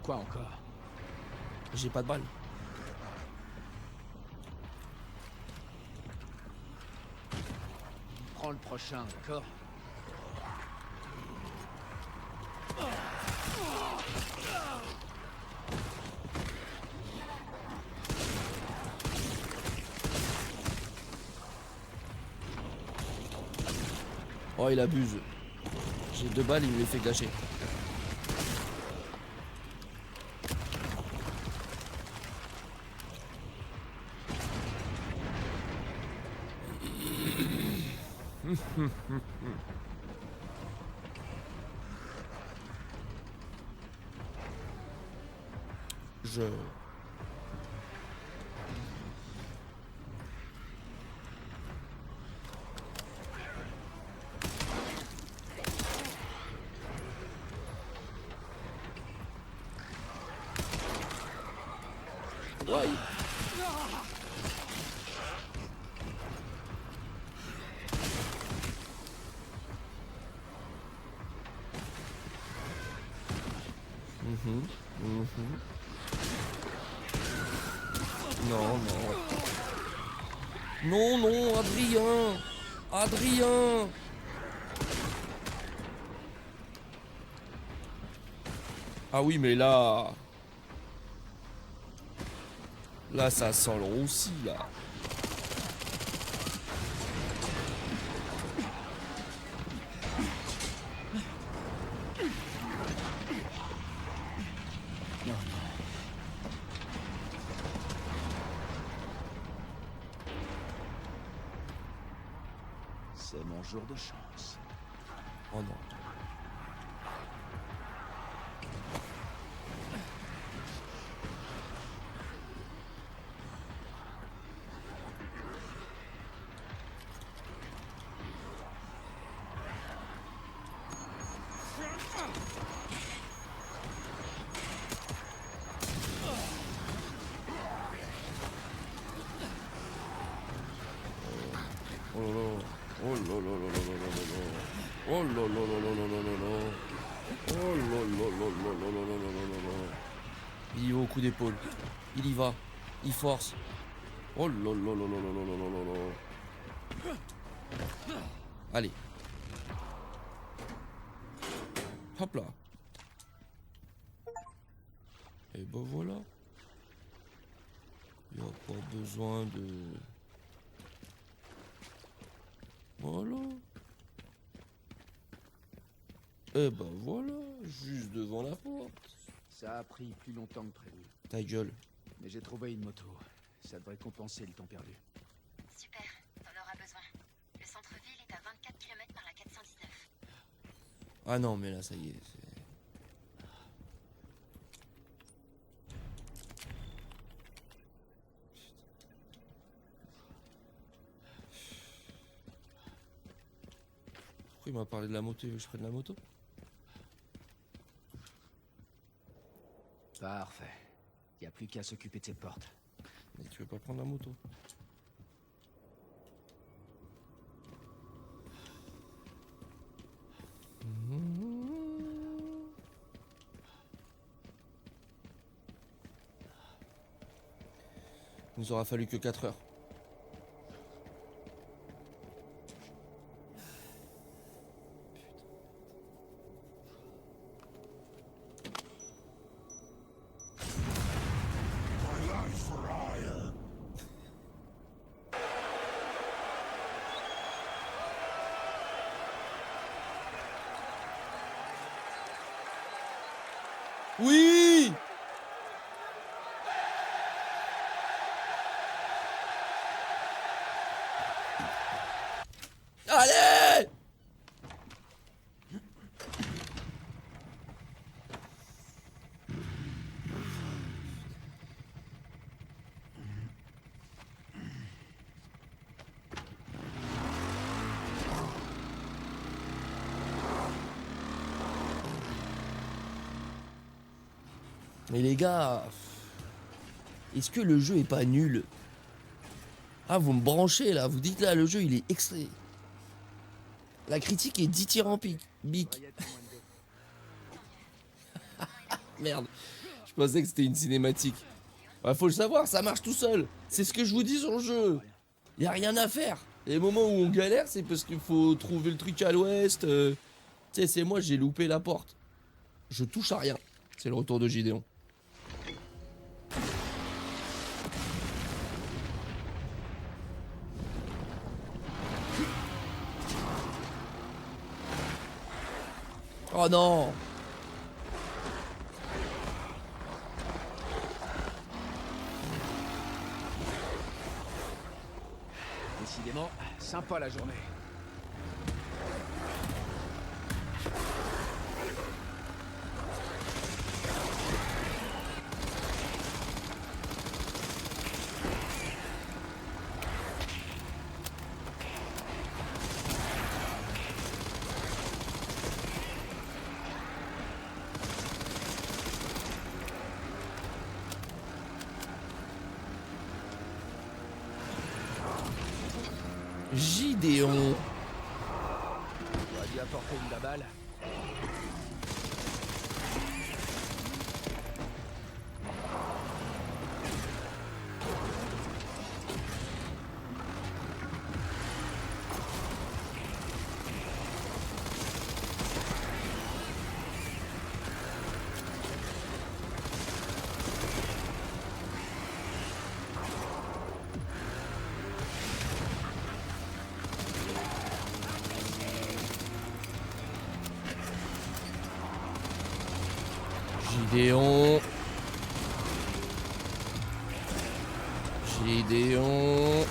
Quoi encore? J'ai pas de balles. Prends le prochain, d'accord? Oh, il abuse. J'ai 2 balles, il me les fait gâcher. Je... Ouais. Non, non. Non, non, Adrien. Adrien. Ah oui, mais là... Là, ça sent le roussi, là. C'est mon jour de chance. Oh non. Oh là là. Oh là là là là là là là là. Oh là là là là là là là là. Oh là là là là là là là là là là. Il y va au coup d'épaule. Il y va. Il force. Oh là là là là là là là là là là. Allez. Hop là. Et ben voilà. Il n'y a pas besoin de... Voilà. Et ben voilà, juste devant la porte. Ça a pris plus longtemps que prévu. Ta gueule. Mais j'ai trouvé une moto. Ça devrait compenser le temps perdu. Super, t'en auras besoin. Le centre-ville est à 24 km par la 419. Ah non, mais là, ça y est. Pourquoi il m'a parlé de la moto? Il veut que je prenne la moto? Parfait. Y a plus qu'à s'occuper de cette porte. Mais tu veux pas prendre la moto? Il nous aura fallu que 4 heures. Oui! Allez! Mais les gars, est-ce que le jeu est pas nul? Ah, vous me branchez là, vous dites là, le jeu il est extrait. La critique est dithyrambique. Bic. Merde. Je pensais que c'était une cinématique. Ouais, faut le savoir, ça marche tout seul. C'est ce que je vous dis sur le jeu. Y a rien à faire. Les moments où on galère, c'est parce qu'il faut trouver le truc à l'ouest. Tu sais, c'est moi, j'ai loupé la porte. Je touche à rien. C'est le retour de Gideon. Oh non! Décidément, sympa la journée. Gideon. J'aurais dû apporter une baballe. Gideon. Gideon.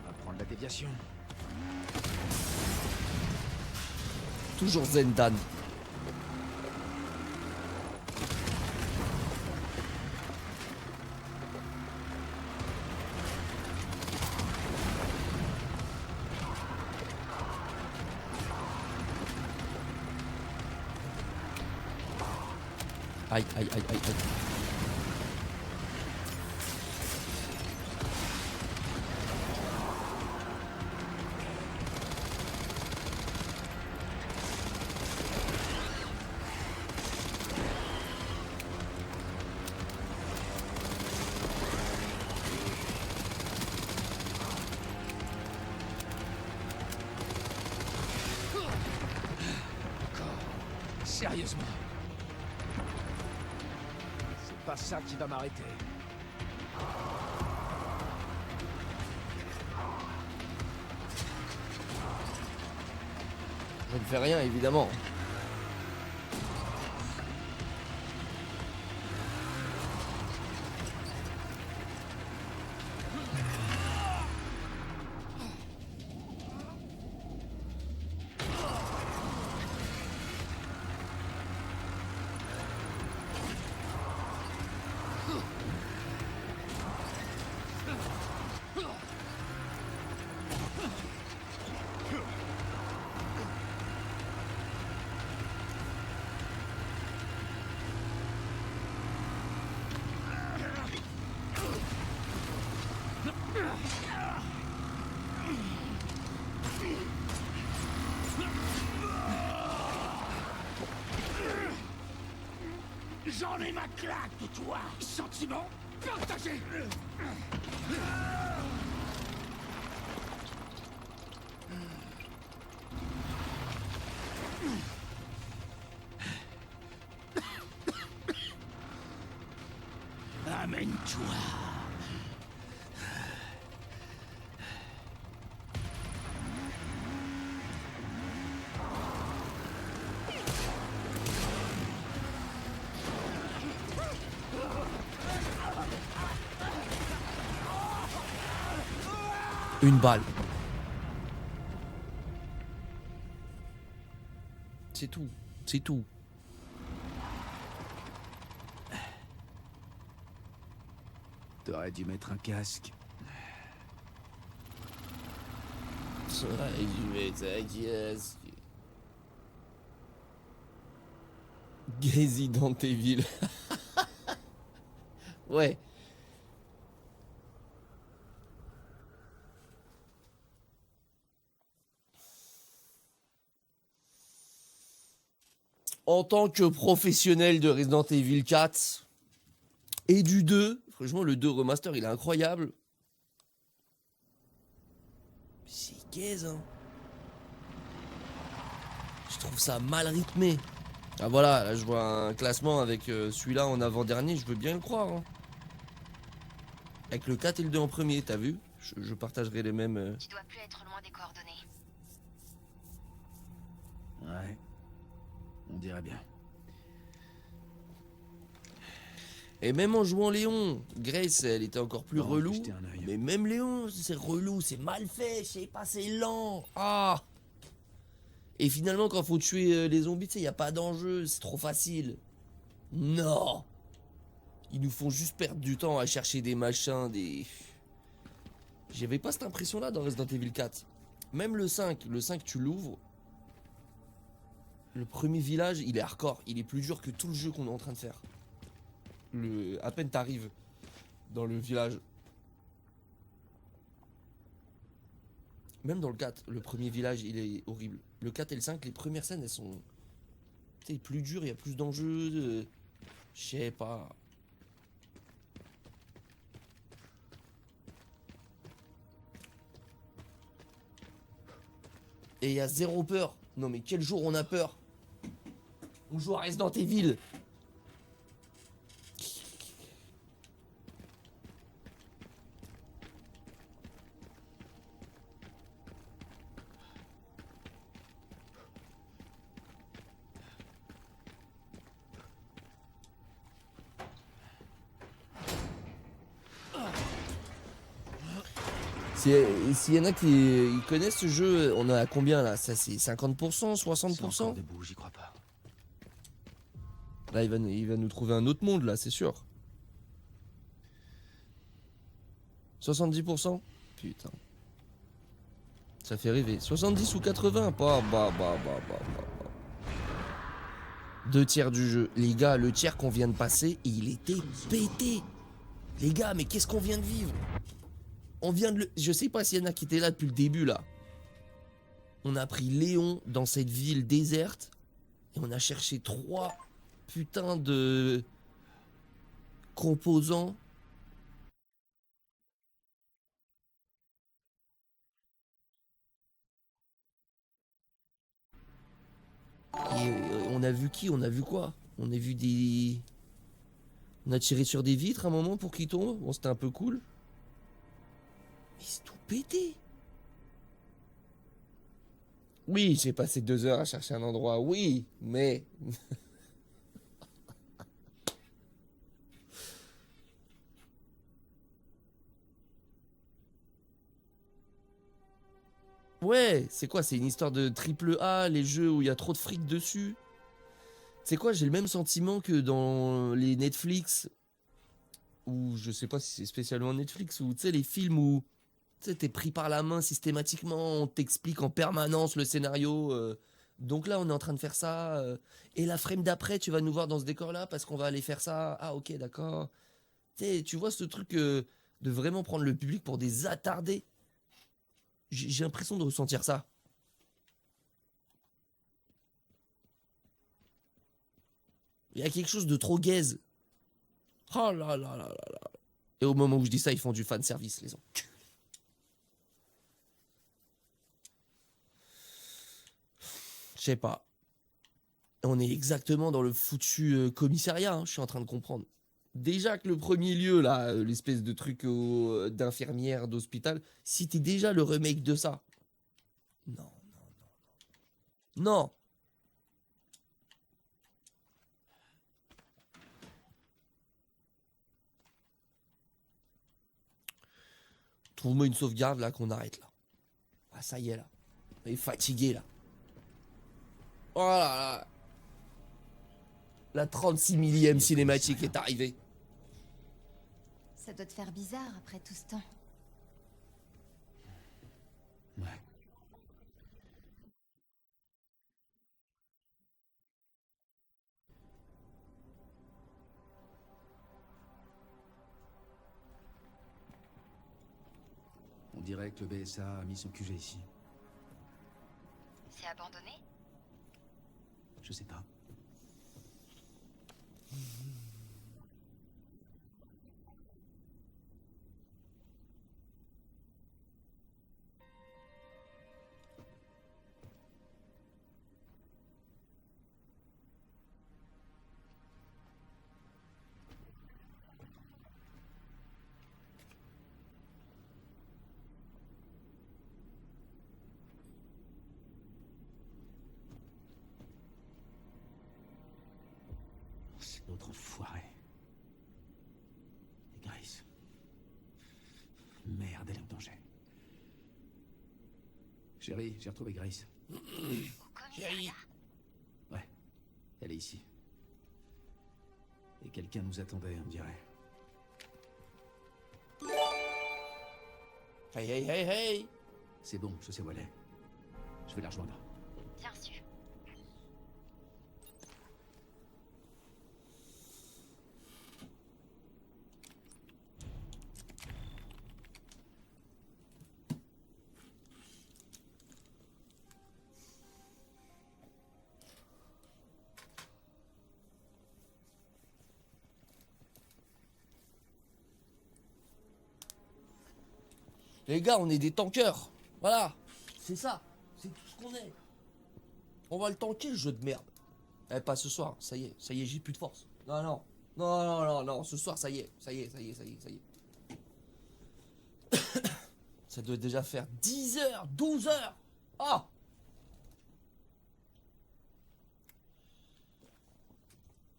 On va prendre la déviation. Toujours Zendan. Aïe, aïe, aïe, aïe, aïe. Sérieusement. C'est pas ça qui va m'arrêter. Je ne fais rien, évidemment. J'en ai ma claque de toi. Sentiment partagé. Amène-toi. Une balle. C'est tout. C'est tout. T'aurais dû mettre un casque. J'aurais dû mettre un casque. Resident Evil. Ouais. En tant que professionnel de Resident Evil 4 et du 2, franchement le 2 remaster il est incroyable. C'est gaze hein. Je trouve ça mal rythmé. Ah voilà, là je vois un classement avec celui-là en avant-dernier, je veux bien le croire. Hein. Avec le 4 et le 2 en premier, t'as vu? Je partagerai les mêmes... Tu dois plus être loin des coordonnées. Ouais. On dirait bien. Et même en jouant Léon, Grace, elle était encore plus Bon, relou. jeter un œil. Mais même Léon, c'est relou, c'est mal fait, je sais pas, c'est lent. Ah! Et finalement, quand faut tuer les zombies, tu sais, y a pas d'enjeu, c'est trop facile. Non! Ils nous font juste perdre du temps à chercher des machins, des... J'avais pas cette impression-là dans Resident Evil 4. Même le 5 tu l'ouvres. Le premier village, il est hardcore, il est plus dur que tout le jeu qu'on est en train de faire. À peine t'arrives dans le village. Même dans le 4, le premier village, il est horrible. Le 4 et le 5, les premières scènes, elles sont... Tu sais, plus dures, il y a plus d'enjeux. Je sais pas. Et il y a zéro peur. Non mais quel jour on a peur? On joue à Resident Evil. S'il y en a qui ils connaissent ce jeu, on a combien là? Ça c'est 50%, C'est encore 60%? debout, j'y crois pas. Là il va nous trouver un autre monde là, c'est sûr. 70%? Putain. Ça fait rêver. 70 ou 80? Bah. 2 tiers du jeu. Les gars, le tiers qu'on vient de passer, il était pété. Les gars, mais qu'est-ce qu'on vient de vivre? On vient de le... Je sais pas s'il y en a qui étaient là depuis le début là. On a pris Léon dans cette ville déserte. Et on a cherché 3 putains de composants. Et on a vu qui? On a vu quoi? On a vu des... On a tiré sur des vitres un moment pour qu'ils tombent. Bon, c'était un peu cool. Mais c'est tout pété. Oui, j'ai passé 2 heures à chercher un endroit. Oui, mais... Ouais, c'est quoi? C'est une histoire de triple A, les jeux où il y a trop de fric dessus. C'est quoi? J'ai le même sentiment que dans les Netflix, ou je sais pas si c'est spécialement Netflix, ou tu sais, les films où tu sais, t'es pris par la main systématiquement, on t'explique en permanence le scénario. Donc là, on est en train de faire ça. Et la frame d'après, tu vas nous voir dans ce décor-là parce qu'on va aller faire ça. Ah, ok, d'accord. Tu vois ce truc de vraiment prendre le public pour des attardés. J'ai l'impression de ressentir ça. Il y a quelque chose de trop gaze. Oh là là là là là. Et au moment où je dis ça, ils font du fan service, les gens. Je sais pas. On est exactement dans le foutu commissariat, hein, je suis en train de comprendre. Déjà que le premier lieu, là, l'espèce de truc d'infirmière, d'hôpital, c'était déjà le remake de ça. Non. Non. Trouve-moi une sauvegarde, là, qu'on arrête, là. Ah, ça y est, là. On est fatigué, là. Oh là là. La 36 millième cinématique est arrivée. Ça doit te faire bizarre après tout ce temps. Ouais. dirait que le BSA a mis son QG ici. C'est abandonné? Je sais pas. C'est l'autre enfoiré. Et Grace. Merde, elle est en danger. Chérie, j'ai retrouvé Grace. Au commissariat? Ouais, elle est ici. Et quelqu'un nous attendait, on dirait. Hey, hey, hey, hey! C'est bon, je sais où elle est. Je vais la rejoindre. Bien sûr. Les gars, on est des tankers. Voilà. C'est ça. C'est tout ce qu'on est. On va le tanker, le jeu de merde. Eh, pas ce soir. Ça y est, j'ai plus de force. Non, non. Non, non, non, non. Ce soir, ça y est. Ça y est, ça y est, ça y est, ça y est. Ça doit déjà faire 10 heures, 12 heures. Ah!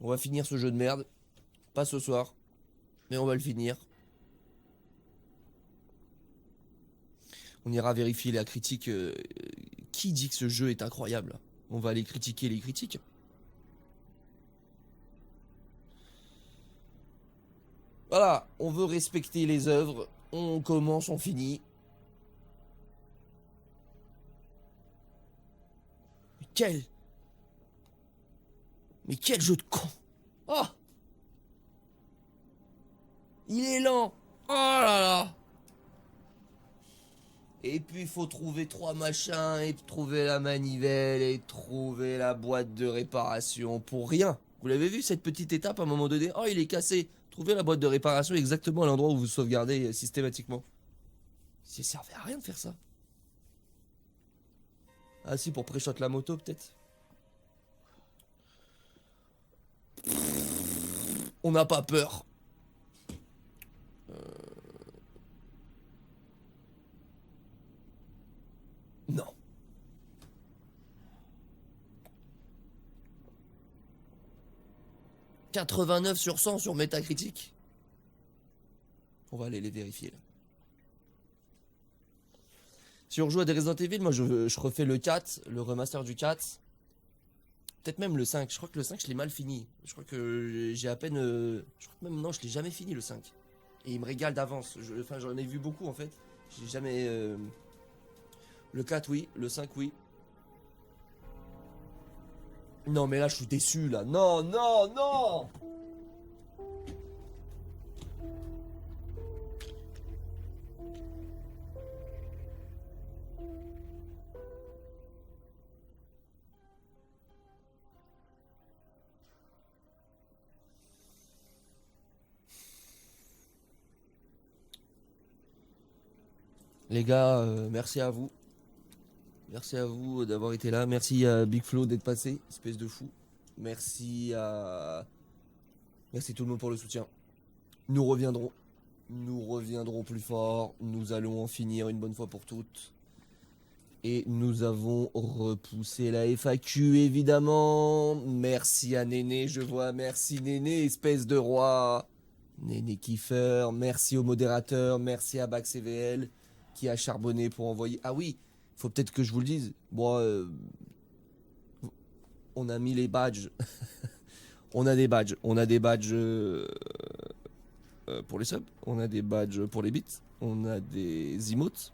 On va finir ce jeu de merde. Pas ce soir. Mais on va le finir. On ira vérifier la critique. Qui dit que ce jeu est incroyable? On va aller critiquer les critiques. Voilà, on veut respecter les œuvres. On commence, on finit. Mais quel jeu de con! Oh! Il est lent! Oh là là! Et puis il faut trouver 3 machins, et trouver la manivelle, et trouver la boîte de réparation pour rien. Vous l'avez vu cette petite étape à un moment donné? Oh, il est cassé. Trouvez la boîte de réparation exactement à l'endroit où vous sauvegardez systématiquement. Ça servait à rien de faire ça. Ah si, pour pré-shot la moto peut-être. On n'a pas peur. Non. « 89 sur 100 sur Metacritic. » On va aller les vérifier là. Si on rejoue à des Resident Evil, moi je refais le 4, le remaster du 4. Peut-être même le 5. Je crois que le 5 je l'ai mal fini. Je crois que j'ai à peine... Je crois que même non, je l'ai jamais fini le 5. Et il me régale d'avance. Enfin j'en ai vu beaucoup en fait. J'ai jamais... Le 4 oui, le 5 oui. Non mais là je suis déçu là. Non, non, non. Les gars, merci à vous. Merci à vous d'avoir été là. Merci à Big Flo d'être passé, espèce de fou. Merci à... Merci tout le monde pour le soutien. Nous reviendrons. Nous reviendrons plus fort. Nous allons en finir une bonne fois pour toutes. Et nous avons repoussé la FAQ, évidemment. Merci à Néné, je vois. Merci Néné, espèce de roi. Néné Kiefer. Merci au modérateur. Merci à BaxCVL qui a charbonné pour envoyer... Ah oui, faut peut-être que je vous le dise. Bon, on a mis les badges. On a des badges. On a des badges pour les subs. On a des badges pour les bits. On a des emotes.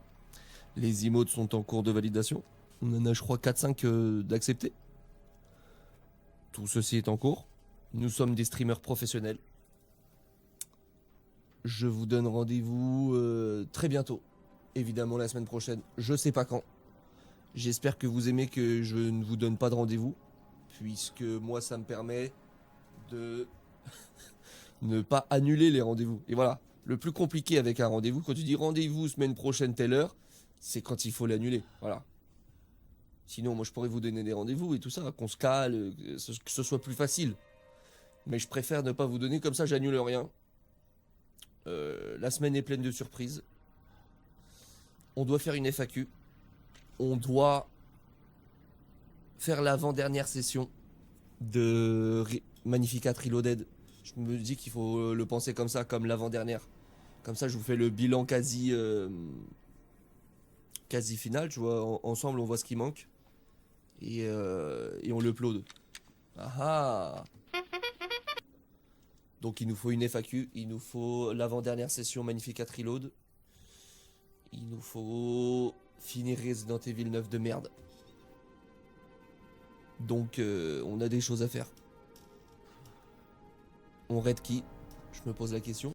Les emotes sont en cours de validation. On en a, je crois, 4-5 d'acceptés. Tout ceci est en cours. Nous sommes des streamers professionnels. Je vous donne rendez-vous très bientôt évidemment la semaine prochaine, je sais pas quand. J'espère que vous aimez que je ne vous donne pas de rendez-vous, puisque moi ça me permet de ne pas annuler les rendez-vous. Et voilà, le plus compliqué avec un rendez-vous, quand tu dis rendez-vous semaine prochaine telle heure, c'est quand il faut l'annuler. Voilà. Sinon, moi je pourrais vous donner des rendez-vous et tout ça, qu'on se cale, que ce soit plus facile. Mais je préfère ne pas vous donner, comme ça j'annule rien. La semaine est pleine de surprises. On doit faire une FAQ. On doit faire l'avant-dernière session de Magnificat Reloaded. Je me dis qu'il faut le penser comme ça, comme l'avant-dernière. Comme ça, je vous fais le bilan quasi final. Tu vois, ensemble, on voit ce qui manque. Et on le upload. Ah ah. Donc il nous faut une FAQ, il nous faut l'avant-dernière session Magnificat Reload. Il nous faut finir Resident Evil 9 de merde. Donc on a des choses à faire. On raid qui? Je me pose la question.